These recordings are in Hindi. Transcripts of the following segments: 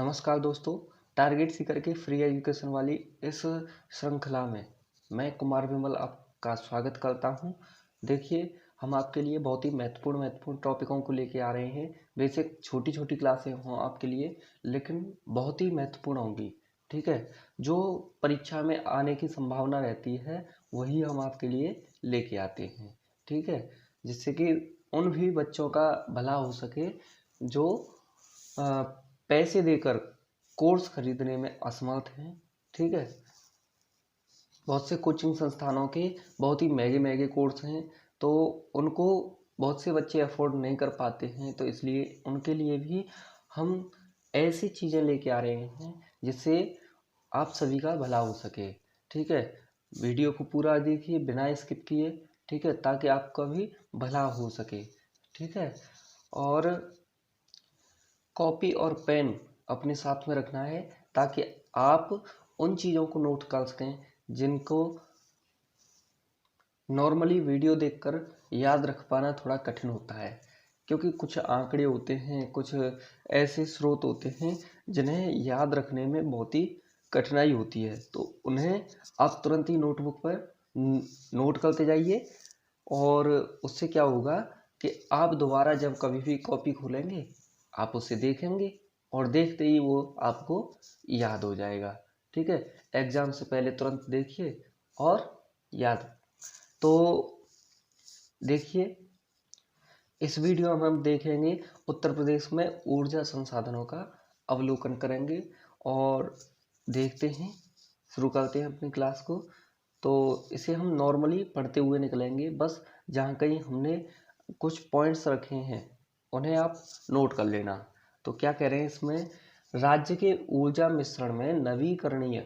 नमस्कार दोस्तों। टारगेट सीकर के फ्री एजुकेशन वाली इस श्रृंखला में मैं कुमार विमल आपका स्वागत करता हूं। देखिए, हम आपके लिए बहुत ही महत्वपूर्ण टॉपिकों को लेके आ रहे हैं। बेशक छोटी छोटी क्लासें हों आपके लिए, लेकिन बहुत ही महत्वपूर्ण होंगी। ठीक है, जो परीक्षा में आने की संभावना रहती है वही हम आपके लिए लेके आते हैं। ठीक है, जिससे कि उन भी बच्चों का भला हो सके जो पैसे देकर कोर्स खरीदने में असमर्थ हैं। ठीक है, बहुत से कोचिंग संस्थानों के बहुत ही महंगे महंगे कोर्स हैं, तो उनको बहुत से बच्चे अफोर्ड नहीं कर पाते हैं। तो इसलिए उनके लिए भी हम ऐसी चीज़ें लेके आ रहे हैं जिससे आप सभी का भला हो सके। ठीक है, वीडियो को पूरा देखिए बिना स्किप किए। ठीक है, ताकि आपका भी भला हो सके। ठीक है, और कॉपी और पेन अपने साथ में रखना है ताकि आप उन चीज़ों को नोट कर सकें जिनको नॉर्मली वीडियो देखकर याद रख पाना थोड़ा कठिन होता है। क्योंकि कुछ आंकड़े होते हैं, कुछ ऐसे स्रोत होते हैं जिन्हें याद रखने में बहुत ही कठिनाई होती है। तो उन्हें आप तुरंत ही नोटबुक पर नोट करते जाइए, और उससे क्या होगा कि आप दोबारा जब कभी भी कॉपी खोलेंगे आप उसे देखेंगे और देखते ही वो आपको याद हो जाएगा। ठीक है, एग्जाम से पहले तुरंत देखिए और याद। तो देखिए, इस वीडियो में हम देखेंगे उत्तर प्रदेश में ऊर्जा संसाधनों का अवलोकन करेंगे और देखते हैं, शुरू करते हैं अपनी क्लास को। तो इसे हम नॉर्मली पढ़ते हुए निकलेंगे, बस जहाँ कहीं हमने कुछ पॉइंट्स रखे हैं उन्हें आप नोट कर लेना। तो क्या कह रहे हैं इसमें, राज्य के ऊर्जा मिश्रण में नवीकरणीय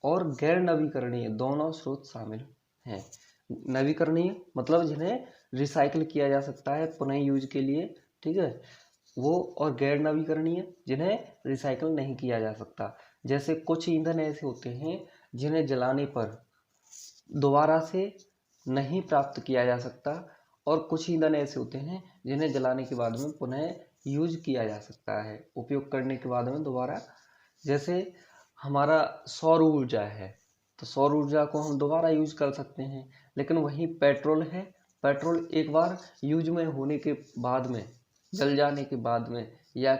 और गैर नवीकरणीय दोनों स्रोत शामिल हैं। नवीकरणीय मतलब जिन्हें रिसाइकिल किया जा सकता है पुनः यूज के लिए। ठीक है, वो, और गैर नवीकरणीय जिन्हें रिसाइकिल नहीं किया जा सकता। जैसे कुछ ईंधन ऐसे होते हैं जिन्हें जलाने पर दोबारा से नहीं प्राप्त किया जा सकता, और कुछ ईंधन ऐसे होते हैं जिन्हें जलाने के बाद में पुनः यूज किया जा सकता है, उपयोग करने के बाद में दोबारा। जैसे हमारा सौर ऊर्जा है, तो सौर ऊर्जा को हम दोबारा यूज कर सकते हैं। लेकिन वहीं पेट्रोल है, पेट्रोल एक बार यूज में होने के बाद में, जल जाने के बाद में, या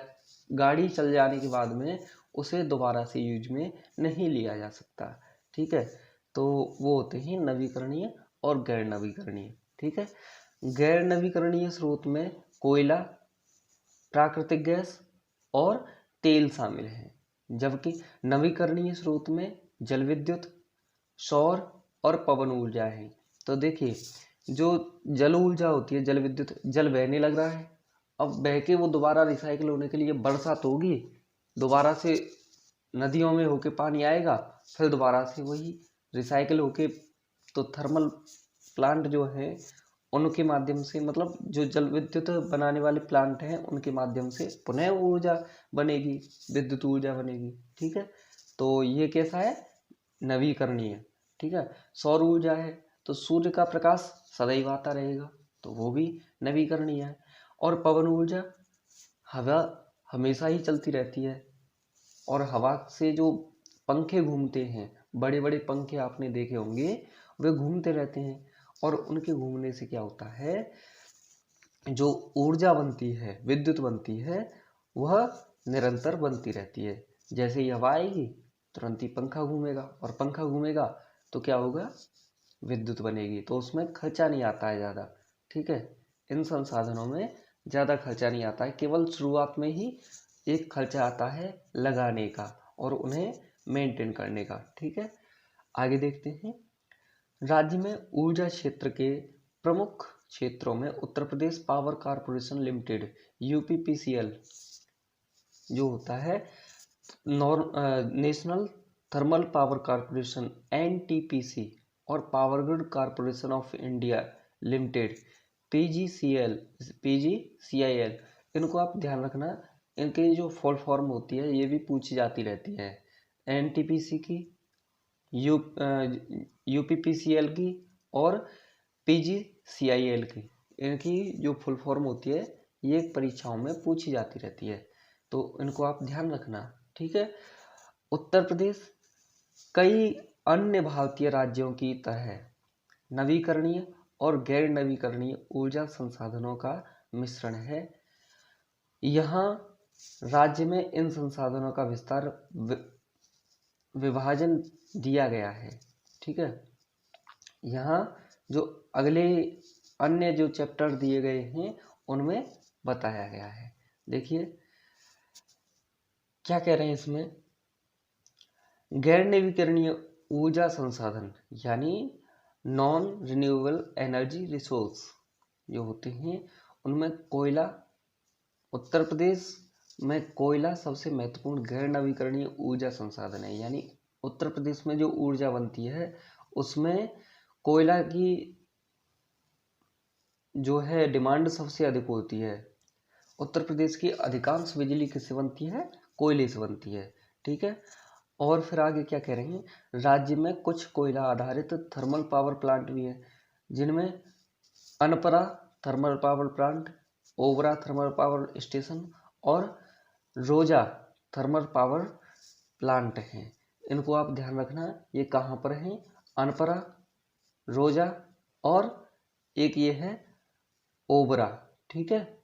गाड़ी चल जाने के बाद में उसे दोबारा से यूज में नहीं लिया जा सकता। ठीक है, तो वो होते हैं नवीकरणीय और गैर नवीकरणीय। ठीक है, गैर नवीकरणीय स्रोत में कोयला, प्राकृतिक गैस और तेल शामिल हैं, जबकि नवीकरणीय स्रोत में जल विद्युत, सौर और पवन ऊर्जा है। तो देखिए, जो जल ऊर्जा होती है, जल विद्युत, जल बहने लग रहा है, अब बह के वो दोबारा रिसाइकिल होने के लिए बरसात होगी, दोबारा से नदियों में होके पानी आएगा, फिर दोबारा से वही रिसाइकिल होके, तो थर्मल प्लांट जो है उनके माध्यम से, मतलब जो जल विद्युत बनाने वाले प्लांट हैं उनके माध्यम से पुनः ऊर्जा बनेगी, विद्युत ऊर्जा बनेगी। ठीक है, तो ये कैसा है, नवीकरणीय। ठीक है, सौर ऊर्जा है तो सूर्य का प्रकाश सदैव आता रहेगा, तो वो भी नवीकरणीय है। और पवन ऊर्जा, हवा हमेशा ही चलती रहती है, और हवा से जो पंखे घूमते हैं, बड़े बड़े पंखे आपने देखे होंगे, वे घूमते रहते हैं, और उनके घूमने से क्या होता है, जो ऊर्जा बनती है, विद्युत बनती है, वह निरंतर बनती रहती है। जैसे ही हवा आएगी तुरंत ही पंखा घूमेगा, और पंखा घूमेगा तो क्या होगा, विद्युत बनेगी, तो उसमें खर्चा नहीं आता है ज़्यादा। ठीक है, इन संसाधनों में ज़्यादा खर्चा नहीं आता है, केवल शुरुआत में ही एक खर्चा आता है लगाने का और उन्हें मेंटेन करने का। ठीक है, आगे देखते हैं। राज्य में ऊर्जा क्षेत्र के प्रमुख क्षेत्रों में Uttar Pradesh power corporation limited UPPCL जो होता है, national thermal power corporation NTPC, और power grid corporation of India limited PGCIL, इनको आप ध्यान रखना। इनके जो फुल फॉर्म होती है ये भी पूछी जाती रहती है, एनटीपीसी की, यूपीपीसीएल की और पीजीसीआईएल की। इनकी जो फुल फॉर्म होती है ये परीक्षाओं में पूछी जाती रहती है, तो इनको आप ध्यान रखना। ठीक है। उत्तर प्रदेश कई अन्य भारतीय राज्यों की तरह नवीकरणीय और गैर नवीकरणीय ऊर्जा संसाधनों का मिश्रण है। यहाँ राज्य में इन संसाधनों का विभाजन दिया गया है। ठीक है। यहाँ जो अगले अन्य जो चैप्टर दिए गए हैं उनमें बताया गया है। देखिए क्या कह रहे हैं इसमें, गैर नवीकरणीय ऊर्जा संसाधन यानी नॉन रिन्यूएबल एनर्जी रिसोर्स जो होते हैं उनमें कोयला, उत्तर प्रदेश में कोयला सबसे महत्वपूर्ण गैर नवीकरणीय ऊर्जा संसाधन है। यानी उत्तर प्रदेश में जो ऊर्जा बनती है उसमें कोयला की जो है डिमांड सबसे अधिक होती है। उत्तर प्रदेश की अधिकांश बिजली किससे बनती है, कोयले से बनती है। ठीक है। और फिर आगे क्या कह रहे हैं, राज्य में कुछ कोयला आधारित थर्मल पावर प्लांट भी है जिनमें Anpara thermal power plant, Obra thermal power station और रोजा थर्मल पावर प्लांट हैं। इनको आप ध्यान रखना, ये कहाँ पर हैं, अनपरा, रोजा और एक ये है ओबरा। ठीक है।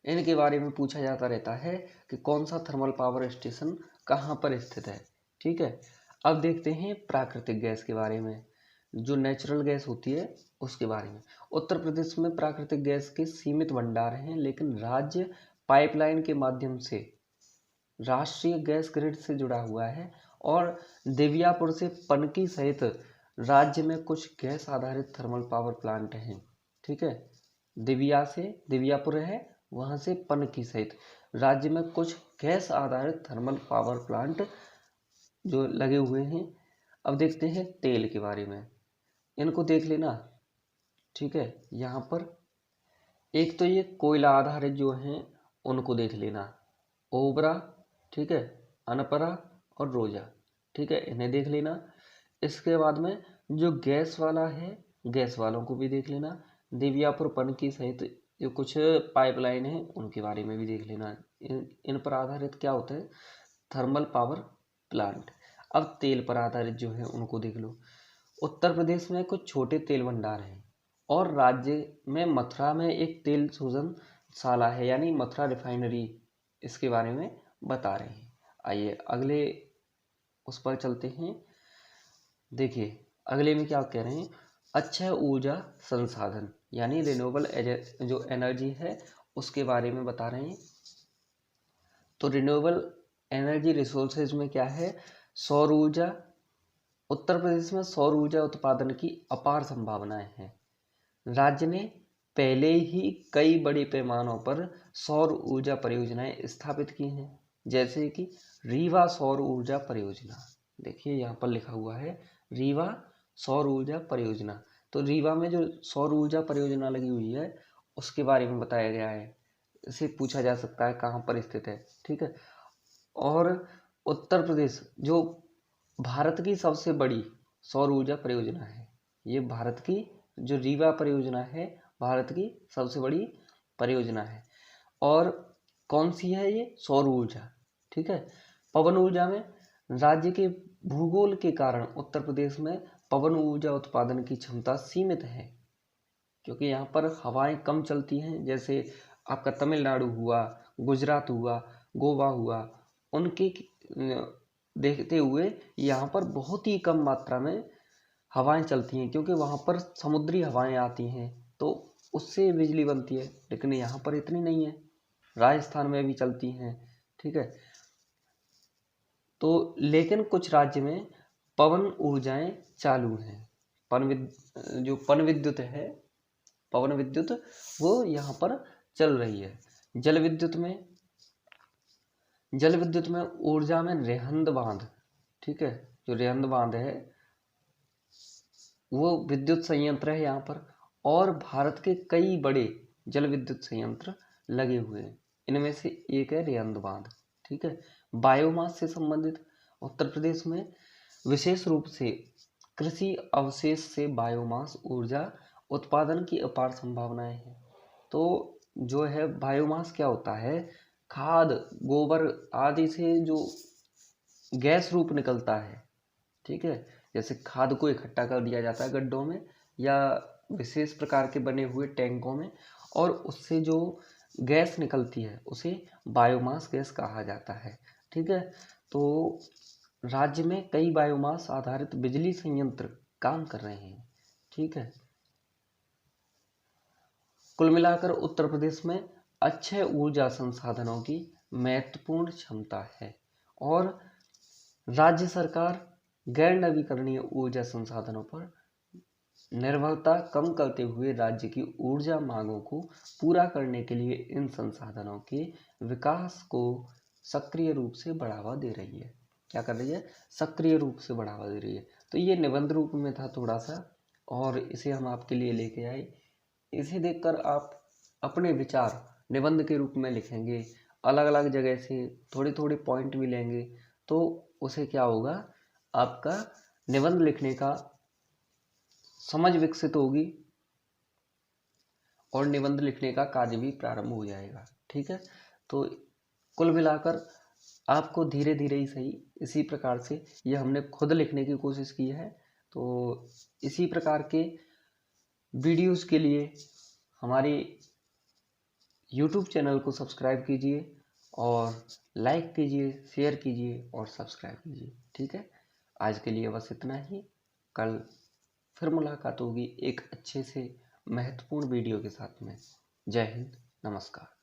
इनके बारे में पूछा जाता रहता है कि कौन सा थर्मल पावर स्टेशन कहाँ पर स्थित है। ठीक है। अब देखते हैं प्राकृतिक गैस के बारे में, जो नेचुरल गैस होती है उसके बारे में। उत्तर प्रदेश में प्राकृतिक गैस के सीमित भंडार हैं, लेकिन राज्य पाइपलाइन के माध्यम से राष्ट्रीय गैस ग्रिड से जुड़ा हुआ है और देवियापुर से पनकी सहित राज्य में कुछ गैस आधारित थर्मल पावर प्लांट हैं। ठीक है। देवियापुर है, वहाँ से पनकी सहित राज्य में कुछ गैस आधारित थर्मल पावर प्लांट जो लगे हुए हैं। अब देखते हैं तेल के बारे में, इनको देख लेना। ठीक है। यहाँ पर एक तो ये कोयला आधारित जो हैं उनको देख लेना, ओबरा, ठीक है, अनपरा और रोजा। ठीक है, इन्हें देख लेना। इसके बाद में जो गैस वाला है, गैस वालों को भी देख लेना। देवियापुर पनकी सहित जो कुछ पाइपलाइन है उनके बारे में भी देख लेना। इन पर आधारित क्या होता है, थर्मल पावर प्लांट। अब तेल पर आधारित जो है उनको देख लो। उत्तर प्रदेश में कुछ छोटे तेल भंडार हैं और राज्य में मथुरा में एक तेल शोधनशाला है, यानी मथुरा रिफाइनरी, इसके बारे में बता रहे हैं। आइए अगले उस पर चलते हैं। देखिए अगले में क्या कह रहे हैं, अक्षय ऊर्जा संसाधन यानी रिन्यूएबल जो एनर्जी है उसके बारे में बता रहे हैं। तो रिन्यूएबल एनर्जी रिसोर्सेज में क्या है, सौर ऊर्जा। उत्तर प्रदेश में सौर ऊर्जा उत्पादन की अपार संभावनाएं हैं। राज्य ने पहले ही कई बड़े पैमानों पर सौर ऊर्जा परियोजनाएं स्थापित की हैं, जैसे कि रीवा सौर ऊर्जा परियोजना। देखिए यहाँ पर लिखा हुआ है रीवा सौर ऊर्जा परियोजना। तो रीवा में जो सौर ऊर्जा परियोजना लगी हुई है उसके बारे में बताया गया है। इसे पूछा जा सकता है कहाँ पर स्थित है। ठीक है। और उत्तर प्रदेश जो भारत की सबसे बड़ी सौर ऊर्जा परियोजना है, ये भारत की जो रीवा परियोजना है भारत की सबसे बड़ी परियोजना है। और कौन सी है ये, सौर ऊर्जा। ठीक है। पवन ऊर्जा में राज्य के भूगोल के कारण उत्तर प्रदेश में पवन ऊर्जा उत्पादन की क्षमता सीमित है, क्योंकि यहाँ पर हवाएं कम चलती हैं। जैसे आपका तमिलनाडु हुआ, गुजरात हुआ, गोवा हुआ, उनके देखते हुए यहाँ पर बहुत ही कम मात्रा में हवाएं चलती हैं, क्योंकि वहाँ पर समुद्री हवाएं आती हैं तो उससे बिजली बनती है। लेकिन यहाँ पर इतनी नहीं है, राजस्थान में भी चलती हैं। ठीक है। तो लेकिन कुछ राज्य में पवन ऊर्जाएं चालू हैं। जो पवन विद्युत है, पवन विद्युत वो यहाँ पर चल रही है। जल विद्युत में ऊर्जा में रेहंद बांध, ठीक है, जो रेहंद बांध है वो विद्युत संयंत्र है यहाँ पर। और भारत के कई बड़े जल विद्युत संयंत्र लगे हुए हैं, इनमें से एक है रेहंद बांध। ठीक है। बायोमास से संबंधित उत्तर प्रदेश में विशेष रूप से कृषि अवशेष से बायोमास ऊर्जा उत्पादन की अपार संभावनाएं हैं। तो जो है बायोमास क्या होता है, खाद, गोबर आदि से जो गैस रूप निकलता है, ठीक है, जैसे खाद को इकट्ठा कर दिया जाता है गड्ढों में या विशेष प्रकार के बने हुए टैंकों में, और उससे जो गैस निकलती है उसे बायोमास गैस कहा जाता है। ठीक है, तो राज्य में कई बायोमास आधारित बिजली संयंत्र काम कर रहे हैं। ठीक है, कुल मिलाकर उत्तर प्रदेश में अक्षय ऊर्जा संसाधनों की महत्वपूर्ण क्षमता है, और राज्य सरकार गैर नवीकरणीय ऊर्जा संसाधनों पर निर्भरता कम करते हुए राज्य की ऊर्जा मांगों को पूरा करने के लिए इन संसाधनों के विकास को सक्रिय रूप से बढ़ावा दे रही है। क्या कर रही है? सक्रिय रूप से बढ़ावा दे रही है। तो ये निबंध रूप में था थोड़ा सा, और इसे हम आपके लिए लेके आए। इसे देखकर आप अपने विचार निबंध के रूप में लिखेंगे, अलग अलग जगह से थोड़े थोड़े पॉइंट भी लेंगे, तो उसे क्या होगा, आपका निबंध लिखने का समझ विकसित होगी और निबंध लिखने का कार्य भी प्रारंभ हो जाएगा। ठीक है, तो कुल मिलाकर आपको धीरे धीरे ही सही इसी प्रकार से ये हमने खुद लिखने की कोशिश की है। तो इसी प्रकार के वीडियोस के लिए हमारे YouTube चैनल को सब्सक्राइब कीजिए और लाइक कीजिए, शेयर कीजिए और सब्सक्राइब कीजिए। ठीक है, आज के लिए बस इतना ही। कल फिर मुलाकात होगी एक अच्छे से महत्वपूर्ण वीडियो के साथ में। जय हिंद, नमस्कार।